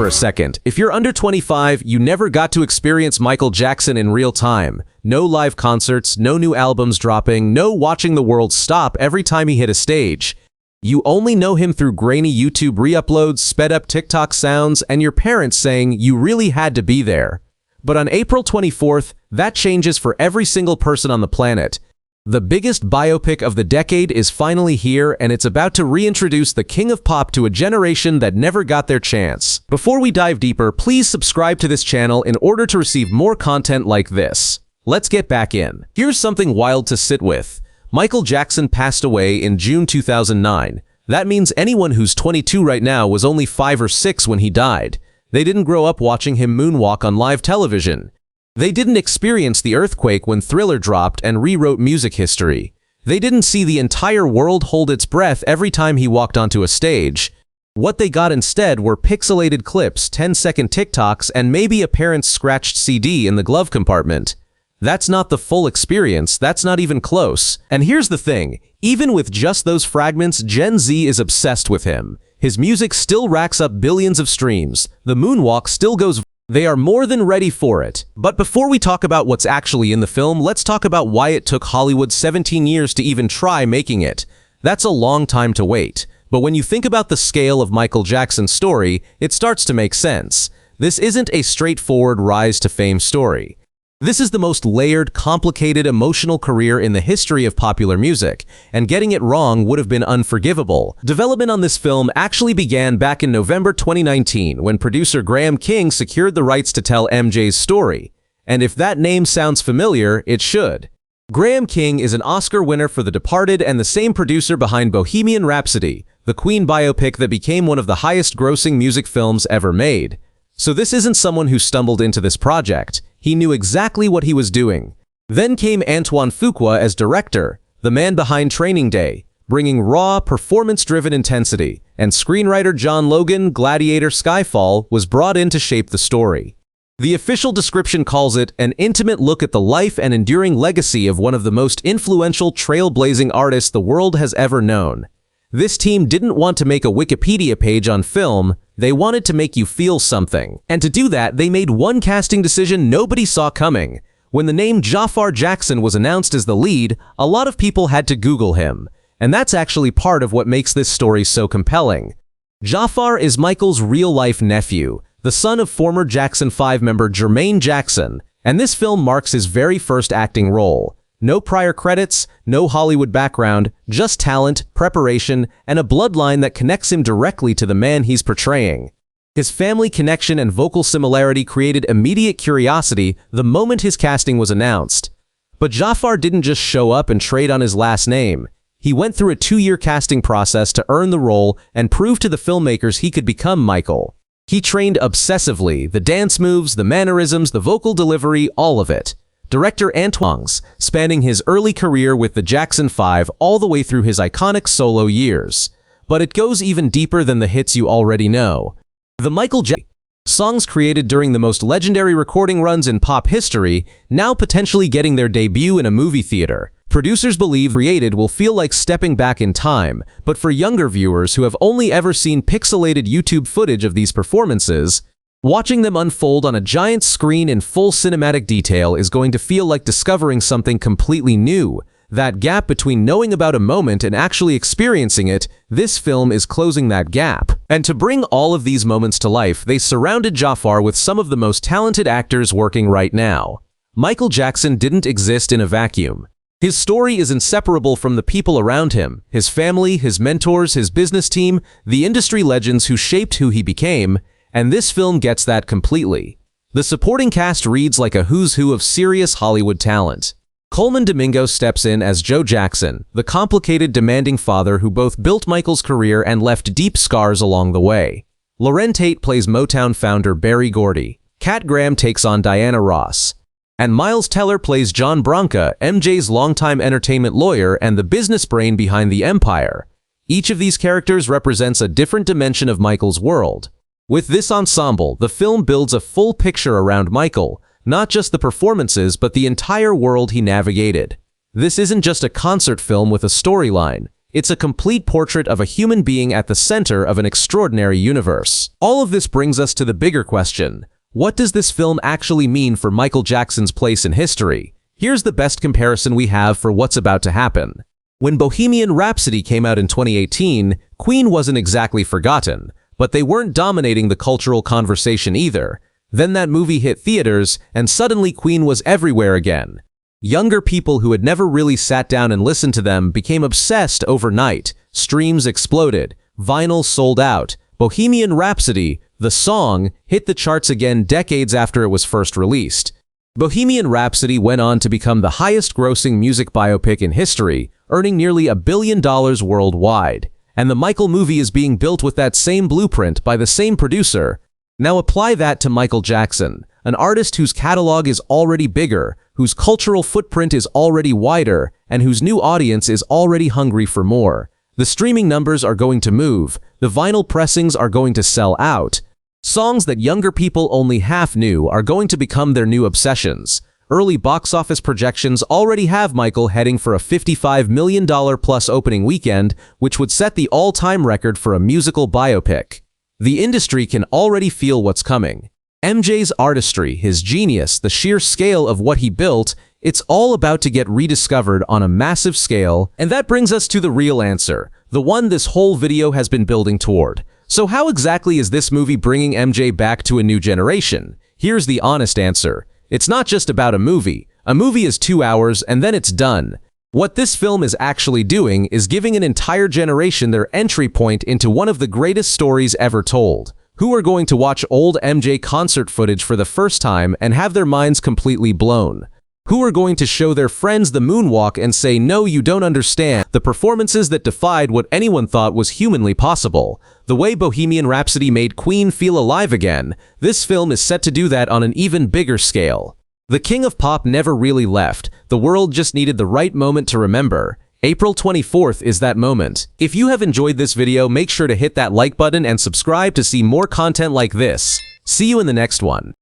For a second, if you're under 25, you never got to experience Michael Jackson in real time. No live concerts, no new albums dropping, no watching the world stop every time he hit a stage. You only know him through grainy YouTube re-uploads, sped-up TikTok sounds, and your parents saying you really had to be there. But on April 24th, that changes for every single person on the planet. The biggest biopic of the decade is finally here, and it's about to reintroduce the king of pop to a generation that never got their chance. Before we dive deeper, please subscribe to this channel in order to receive more content like this. Let's get back in. Here's something wild to sit with. Michael Jackson passed away in June 2009. That means anyone who's 22 right now was only 5 or 6 when he died. They didn't grow up watching him moonwalk on live television. They didn't experience the earthquake when Thriller dropped and rewrote music history. They didn't see the entire world hold its breath every time he walked onto a stage. What they got instead were pixelated clips, 10-second TikToks, and maybe a parent's scratched CD in the glove compartment. That's not the full experience, that's not even close. And here's the thing, even with just those fragments, Gen Z is obsessed with him. His music still racks up billions of streams. The moonwalk still goes. They are more than ready for it. But before we talk about what's actually in the film, let's talk about why it took Hollywood 17 years to even try making it. That's a long time to wait. But when you think about the scale of Michael Jackson's story, it starts to make sense. This isn't a straightforward rise to fame story. This is the most layered, complicated, emotional career in the history of popular music, and getting it wrong would have been unforgivable. Development on this film actually began back in November 2019 when producer Graham King secured the rights to tell MJ's story. And if that name sounds familiar, it should. Graham King is an Oscar winner for The Departed and the same producer behind Bohemian Rhapsody, the Queen biopic that became one of the highest-grossing music films ever made. So this isn't someone who stumbled into this project. He knew exactly what he was doing. Then came Antoine Fuqua as director, the man behind Training Day, bringing raw, performance-driven intensity, and screenwriter John Logan, Gladiator Skyfall, was brought in to shape the story. The official description calls it an intimate look at the life and enduring legacy of one of the most influential, trailblazing artists the world has ever known. This team didn't want to make a Wikipedia page on film, they wanted to make you feel something. And to do that, they made one casting decision nobody saw coming. When the name Jafar Jackson was announced as the lead, a lot of people had to Google him. And that's actually part of what makes this story so compelling. Jafar is Michael's real-life nephew, the son of former Jackson 5 member Jermaine Jackson, and this film marks his very first acting role. No prior credits, no Hollywood background, just talent, preparation, and a bloodline that connects him directly to the man he's portraying. His family connection and vocal similarity created immediate curiosity the moment his casting was announced. But Jafar didn't just show up and trade on his last name. He went through a 2-year casting process to earn the role and prove to the filmmakers he could become Michael. He trained obsessively, the dance moves, the mannerisms, the vocal delivery, all of it. Director Antoine, spanning his early career with the Jackson 5 all the way through his iconic solo years. But it goes even deeper than the hits you already know. The Michael Jackson songs created during the most legendary recording runs in pop history, now potentially getting their debut in a movie theater. Producers believe created will feel like stepping back in time, but for younger viewers who have only ever seen pixelated YouTube footage of these performances, watching them unfold on a giant screen in full cinematic detail is going to feel like discovering something completely new. That gap between knowing about a moment and actually experiencing it, this film is closing that gap. And to bring all of these moments to life, they surrounded Jafar with some of the most talented actors working right now. Michael Jackson didn't exist in a vacuum. His story is inseparable from the people around him, his family, his mentors, his business team, the industry legends who shaped who he became, and this film gets that completely. The supporting cast reads like a who's who of serious Hollywood talent. Coleman Domingo steps in as Joe Jackson, the complicated, demanding father who both built Michael's career and left deep scars along the way. Lauren Tate plays Motown founder Berry Gordy. Kat Graham takes on Diana Ross. And Miles Teller plays John Branca, MJ's longtime entertainment lawyer and the business brain behind the empire. Each of these characters represents a different dimension of Michael's world. With this ensemble, the film builds a full picture around Michael, not just the performances but the entire world he navigated. This isn't just a concert film with a storyline. It's a complete portrait of a human being at the center of an extraordinary universe. All of this brings us to the bigger question. What does this film actually mean for Michael Jackson's place in history? Here's the best comparison we have for what's about to happen. When Bohemian Rhapsody came out in 2018, Queen wasn't exactly forgotten, but they weren't dominating the cultural conversation either. Then that movie hit theaters, and suddenly Queen was everywhere again. Younger people who had never really sat down and listened to them became obsessed overnight. Streams exploded, vinyl sold out. Bohemian Rhapsody, the song, hit the charts again decades after it was first released. Bohemian Rhapsody went on to become the highest-grossing music biopic in history, earning nearly $1 billion worldwide. And the Michael movie is being built with that same blueprint by the same producer. Now apply that to Michael Jackson, an artist whose catalog is already bigger, whose cultural footprint is already wider, and whose new audience is already hungry for more. The streaming numbers are going to move, the vinyl pressings are going to sell out. Songs that younger people only half knew are going to become their new obsessions. Early box office projections already have Michael heading for a $55 million plus opening weekend, which would set the all-time record for a musical biopic. The industry can already feel what's coming. MJ's artistry, his genius, the sheer scale of what he built, it's all about to get rediscovered on a massive scale, and that brings us to the real answer, the one this whole video has been building toward. So how exactly is this movie bringing MJ back to a new generation? Here's the honest answer. It's not just about a movie. A movie is 2 hours and then it's done. What this film is actually doing is giving an entire generation their entry point into one of the greatest stories ever told. Who are going to watch old MJ concert footage for the first time and have their minds completely blown? Who are going to show their friends the moonwalk and say, no, you don't understand, the performances that defied what anyone thought was humanly possible? The way Bohemian Rhapsody made Queen feel alive again, this film is set to do that on an even bigger scale. The king of pop never really left. The world just needed the right moment to remember. April 24th is that moment. If you have enjoyed this video, make sure to hit that like button and subscribe to see more content like this. See you in the next one.